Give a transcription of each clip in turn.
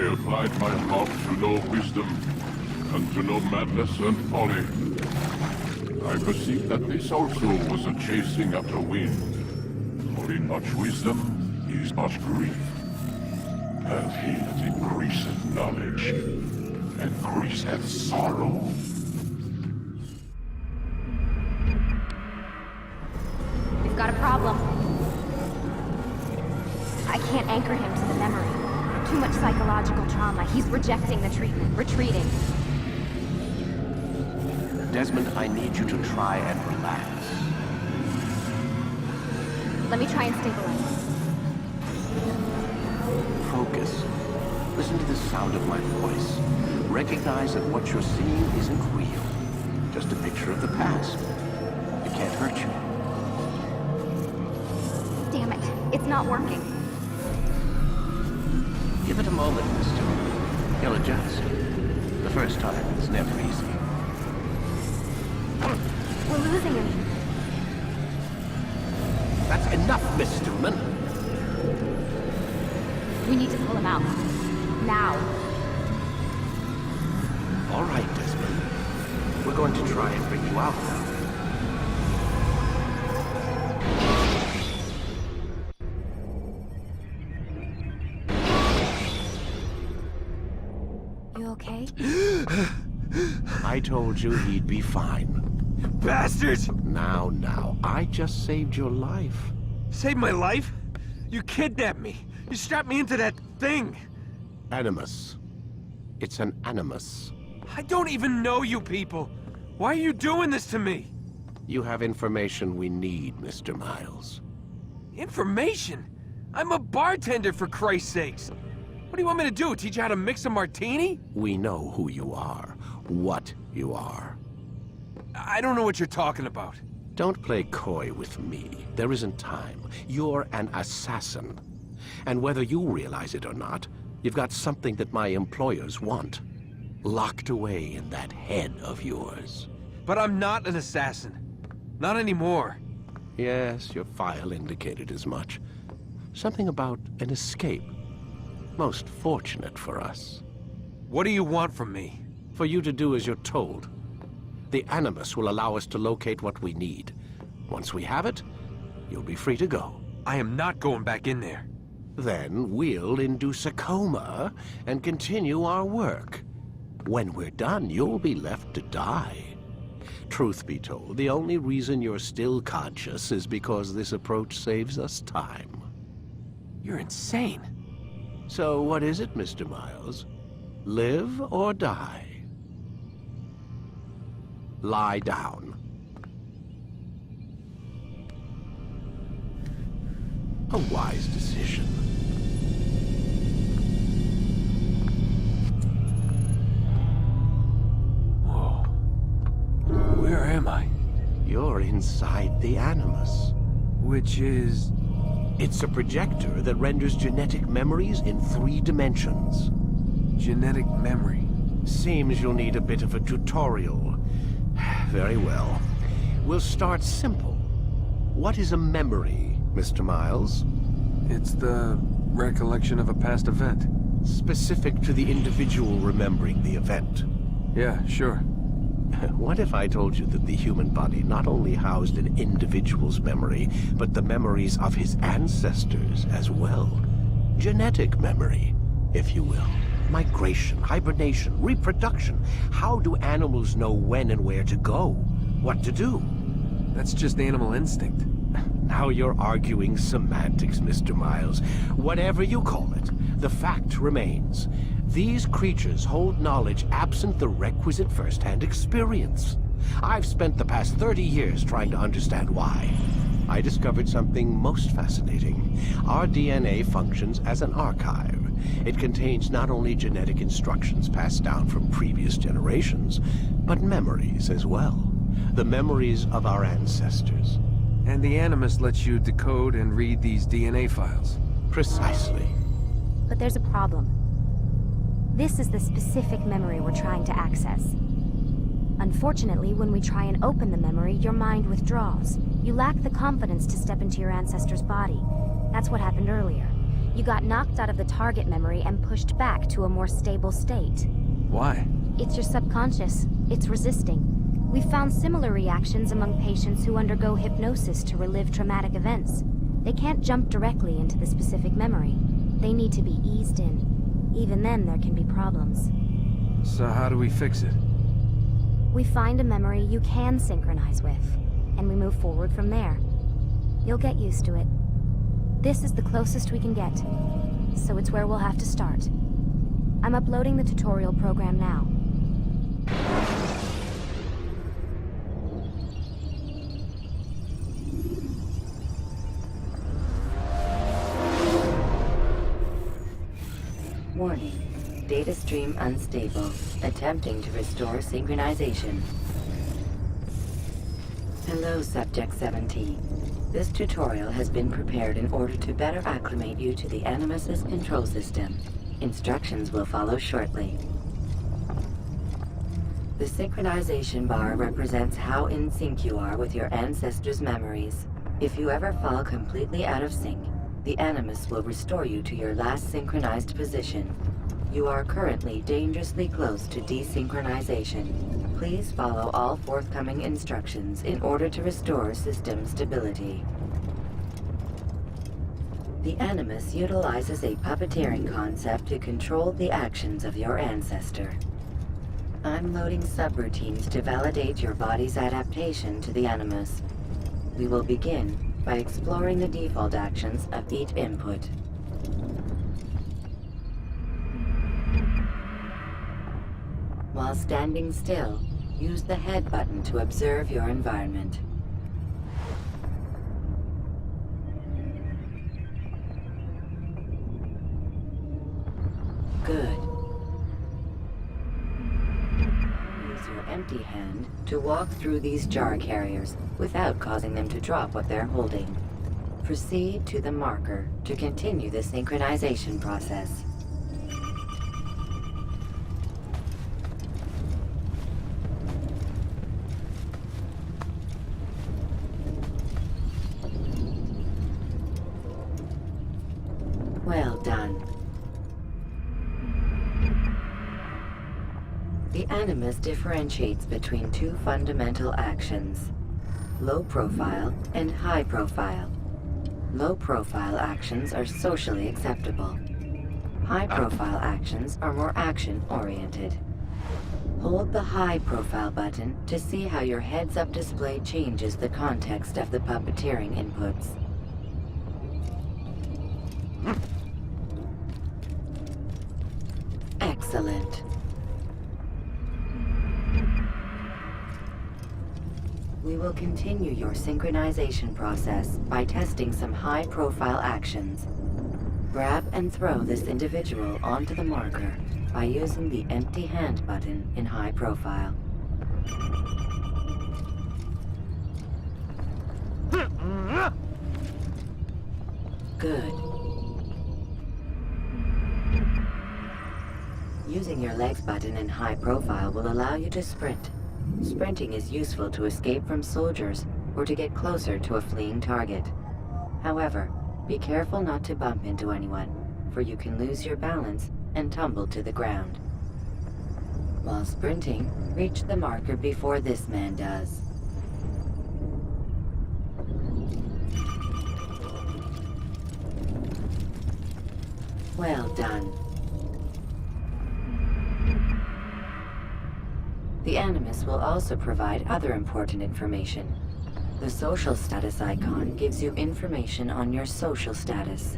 applied my heart to know wisdom, and to know madness and folly. I perceived that this also was a chasing after wind. For in much wisdom is much grief. And he that increaseth knowledge increaseth sorrow. We've got a problem. I can't anchor him to the memory. Too much psychological trauma. He's rejecting the treatment, retreating. Desmond, I need you to try and relax. Let me try and stabilize him. Focus. Listen to the sound of my voice. Recognize that what you're seeing isn't real. Just a picture of the past. It can't hurt you. Damn it. It's not working. Give it a moment, mister. He'll adjust. The first time is never easy. We're losing him. That's enough, Miss Stillman. We need to pull him out. Now. All right, Desmond. We're going to try and bring you out now. You okay? I told you he'd be fine. Bastards! Now, I just saved your life. Saved my life? You kidnapped me. You strapped me into that thing. Animus. It's an animus. I don't even know you people. Why are you doing this to me? You have information we need, Mr. Miles. Information? I'm a bartender, for Christ's sakes. What do you want me to do? Teach you how to mix a martini? We know who you are, what you are. I don't know what you're talking about. Don't play coy with me. There isn't time. You're an assassin. And whether you realize it or not, you've got something that my employers want. Locked away in that head of yours. But I'm not an assassin. Not anymore. Yes, your file indicated as much. Something about an escape. Most fortunate for us. What do you want from me? For you to do as you're told. The Animus will allow us to locate what we need. Once we have it, you'll be free to go. I am not going back in there. Then we'll induce a coma and continue our work. When we're done, you'll be left to die. Truth be told, the only reason you're still conscious is because this approach saves us time. You're insane. So what is it, Mr. Miles? Live or die? Lie down. A wise decision. Whoa. Where am I? You're inside the Animus. Which is... It's a projector that renders genetic memories in 3 dimensions. genetic memory. Seems you'll need a bit of a tutorial. Very well. We'll start simple. What is a memory, Mr. Miles? It's the recollection of a past event. Specific to the individual remembering the event. Yeah, sure. What if I told you that the human body not only housed an individual's memory, but the memories of his ancestors as well? Genetic memory, if you will. Migration, hibernation, reproduction. How do animals know when and where to go? What to do? That's just animal instinct. Now you're arguing semantics, Mr. Miles. Whatever you call it, the fact remains. These creatures hold knowledge absent the requisite first-hand experience. I've spent the past 30 years trying to understand why. I discovered something most fascinating. Our DNA functions as an archive. It contains not only genetic instructions passed down from previous generations, but memories as well. The memories of our ancestors. And the Animus lets you decode and read these DNA files. Precisely. But there's a problem. This is the specific memory we're trying to access. Unfortunately, when we try and open the memory, your mind withdraws. You lack the confidence to step into your ancestor's body. That's what happened earlier. You got knocked out of the target memory and pushed back to a more stable state. Why? It's your subconscious. It's resisting. We've found similar reactions among patients who undergo hypnosis to relive traumatic events. They can't jump directly into the specific memory. They need to be eased in. Even then, there can be problems. So how do we fix it? We find a memory you can synchronize with, and we move forward from there. You'll get used to it. This is the closest we can get, so it's where we'll have to start. I'm uploading the tutorial program now. Warning. Data stream unstable. Attempting to restore synchronization. Hello, Subject 17. This tutorial has been prepared in order to better acclimate you to the Animus's control system. Instructions will follow shortly. The synchronization bar represents how in sync you are with your ancestors' memories. If you ever fall completely out of sync, the Animus will restore you to your last synchronized position. You are currently dangerously close to desynchronization. Please follow all forthcoming instructions in order to restore system stability. The Animus utilizes a puppeteering concept to control the actions of your ancestor. I'm loading subroutines to validate your body's adaptation to the Animus. We will begin by exploring the default actions of each input. While standing still, use the head button to observe your environment. Good. Use your empty hand to walk through these jar carriers without causing them to drop what they're holding. Proceed to the marker to continue the synchronization process. Well done. The Animus differentiates between two fundamental actions: low profile and high profile. Low profile actions are socially acceptable. High profile actions are more action-oriented. Hold the high profile button to see how your heads-up display changes the context of the puppeteering inputs. Excellent. We will continue your synchronization process by testing some high-profile actions. Grab and throw this individual onto the marker by using the empty hand button in high profile. Good. Using your legs button in high profile will allow you to sprint. Sprinting is useful to escape from soldiers or to get closer to a fleeing target. However, be careful not to bump into anyone, for you can lose your balance and tumble to the ground. While sprinting, reach the marker before this man does. Well done. The Animus will also provide other important information. The social status icon gives you information on your social status.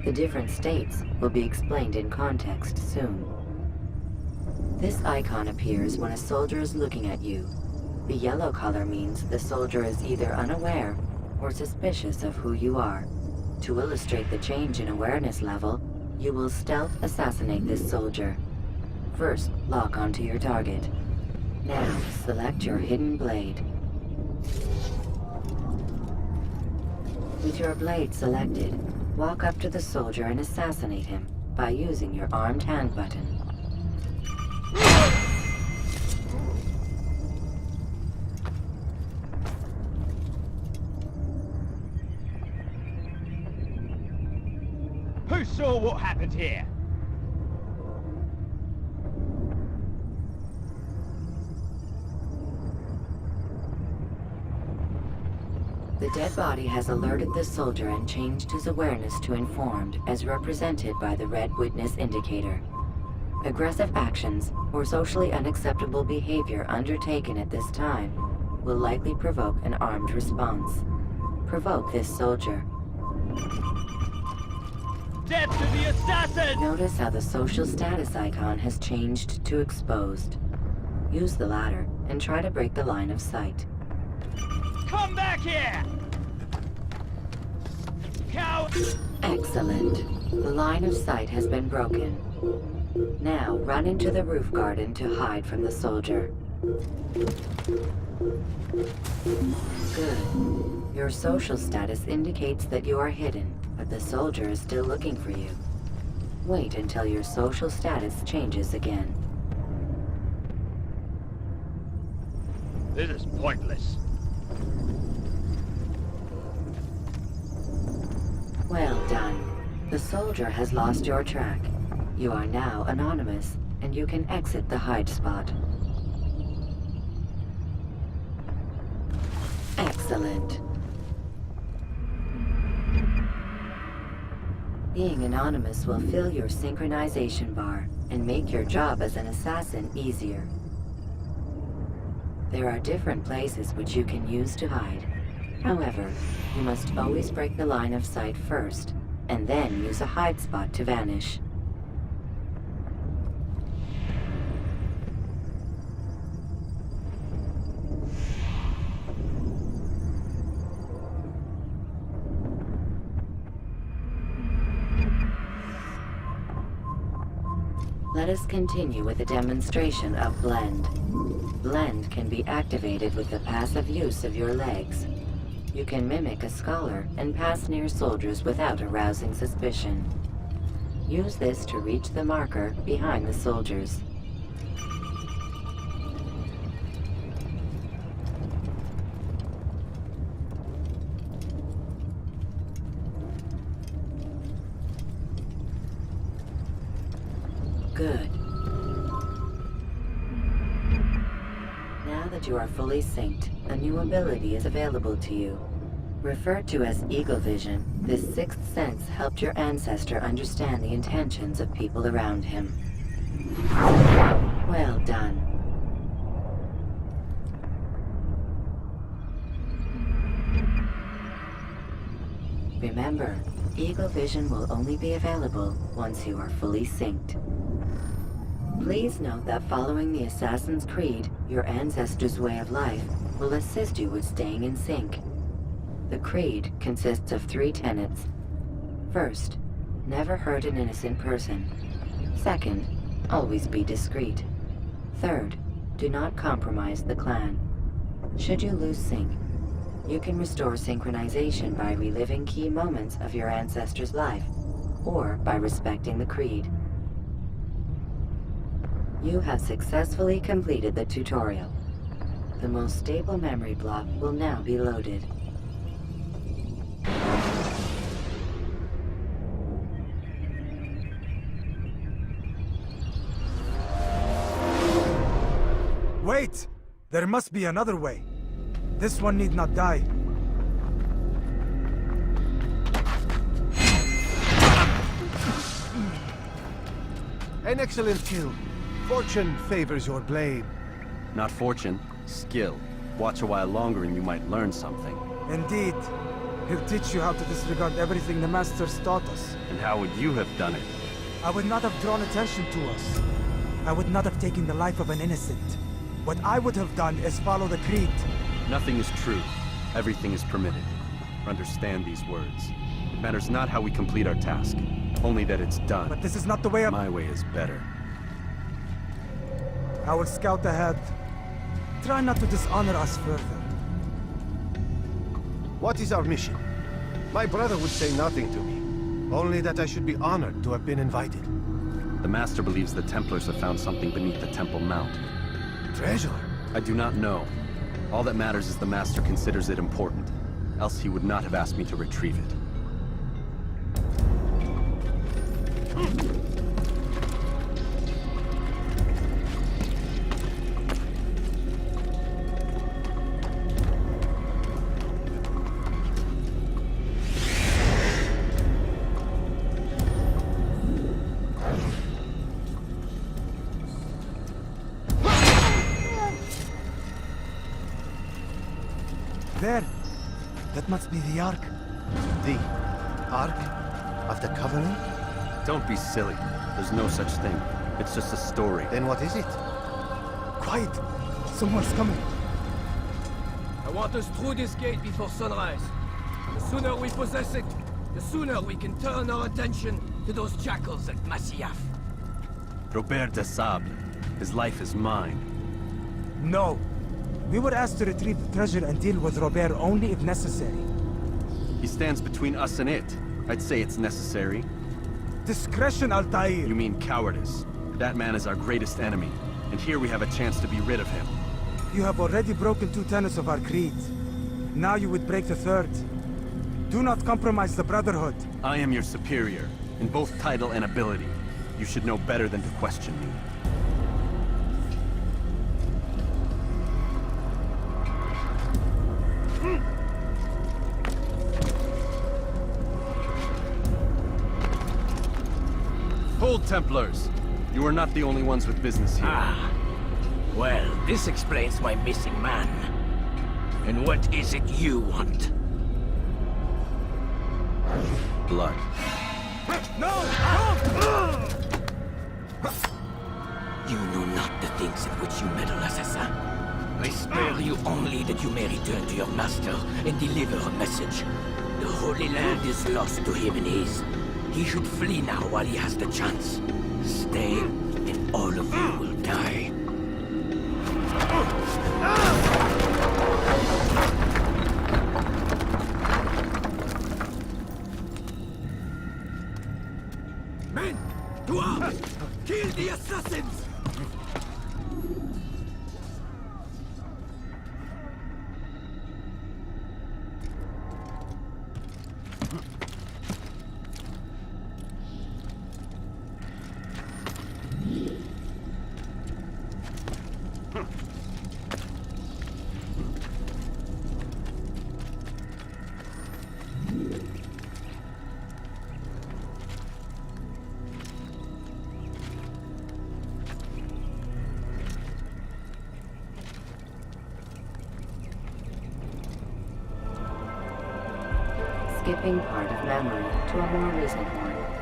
The different states will be explained in context soon. This icon appears when a soldier is looking at you. The yellow color means the soldier is either unaware or suspicious of who you are. To illustrate the change in awareness level, you will stealth assassinate this soldier. First, lock onto your target. Now, select your hidden blade. With your blade selected, walk up to the soldier and assassinate him by using your armed hand button. Who saw what happened here? The dead body has alerted the soldier and changed his awareness to informed, as represented by the red witness indicator. Aggressive actions or socially unacceptable behavior undertaken at this time will likely provoke an armed response. Provoke this soldier. Death to the assassin! Notice how the social status icon has changed to exposed. Use the latter and try to break the line of sight. Come back here! Cow! Excellent. The line of sight has been broken. Now run into the roof garden to hide from the soldier. Good. Your social status indicates that you are hidden, but the soldier is still looking for you. Wait until your social status changes again. This is pointless. Well done. The soldier has lost your track. You are now anonymous, and you can exit the hide spot. Excellent. Being anonymous will fill your synchronization bar and make your job as an assassin easier. There are different places which you can use to hide. However, you must always break the line of sight first, and then use a hide spot to vanish. Let us continue with the demonstration of Blend. Blend can be activated with the passive use of your legs. You can mimic a scholar and pass near soldiers without arousing suspicion. Use this to reach the marker behind the soldiers. Good. Now that you are fully synced, a new ability is available to you. Referred to as Eagle Vision, this sixth sense helped your ancestor understand the intentions of people around him. Well done. Remember, Eagle Vision will only be available once you are fully synced. Please note that following the Assassin's Creed, your ancestors' way of life will assist you with staying in sync. The Creed consists of 3 tenets. First, never hurt an innocent person. Second, always be discreet. Third, do not compromise the clan. Should you lose sync, you can restore synchronization by reliving key moments of your ancestor's life, or by respecting the Creed. You have successfully completed the tutorial. The most stable memory block will now be loaded. Wait! There must be another way. This one need not die. An excellent kill. Fortune favors your blade. Not fortune, skill. Watch a while longer and you might learn something. Indeed. He'll teach you how to disregard everything the Masters taught us. And how would you have done it? I would not have drawn attention to us. I would not have taken the life of an innocent. What I would have done is follow the Creed. Nothing is true. Everything is permitted. Understand these words. It matters not how we complete our task, only that it's done. But this is not the way of... My way is better. I will scout ahead. Try not to dishonor us further. What is our mission? My brother would say nothing to me. Only that I should be honored to have been invited. The Master believes the Templars have found something beneath the Temple Mount. Treasure? I do not know. All that matters is the Master considers it important. Else he would not have asked me to retrieve it. There! That must be the Ark. The Ark of the Covenant? Don't be silly. There's no such thing. It's just a story. Then what is it? Quiet! Someone's coming. I want us through this gate before sunrise. The sooner we possess it, the sooner we can turn our attention to those jackals at Masyaf. Robert de Sable. His life is mine. No! We were asked to retrieve the treasure and deal with Robert only if necessary. He stands between us and it. I'd say it's necessary. Discretion, Altair! You mean cowardice. That man is our greatest enemy, and here we have a chance to be rid of him. You have already broken 2 tenets of our creed. Now you would break the 3rd. Do not compromise the Brotherhood. I am your superior, in both title and ability. You should know better than to question me. Hold, Templars! You are not the only ones with business here. Ah. Well, this explains my missing man. And what is it you want? Blood. You know not the things in which you meddle, assassin. I spare you only that you may return to your master and deliver a message. The Holy Land is lost to him and his. He should flee now while he has the chance. Stay, and all of you will die. Men! To arms! Kill the assassins! Skipping part of memory to a more recent one.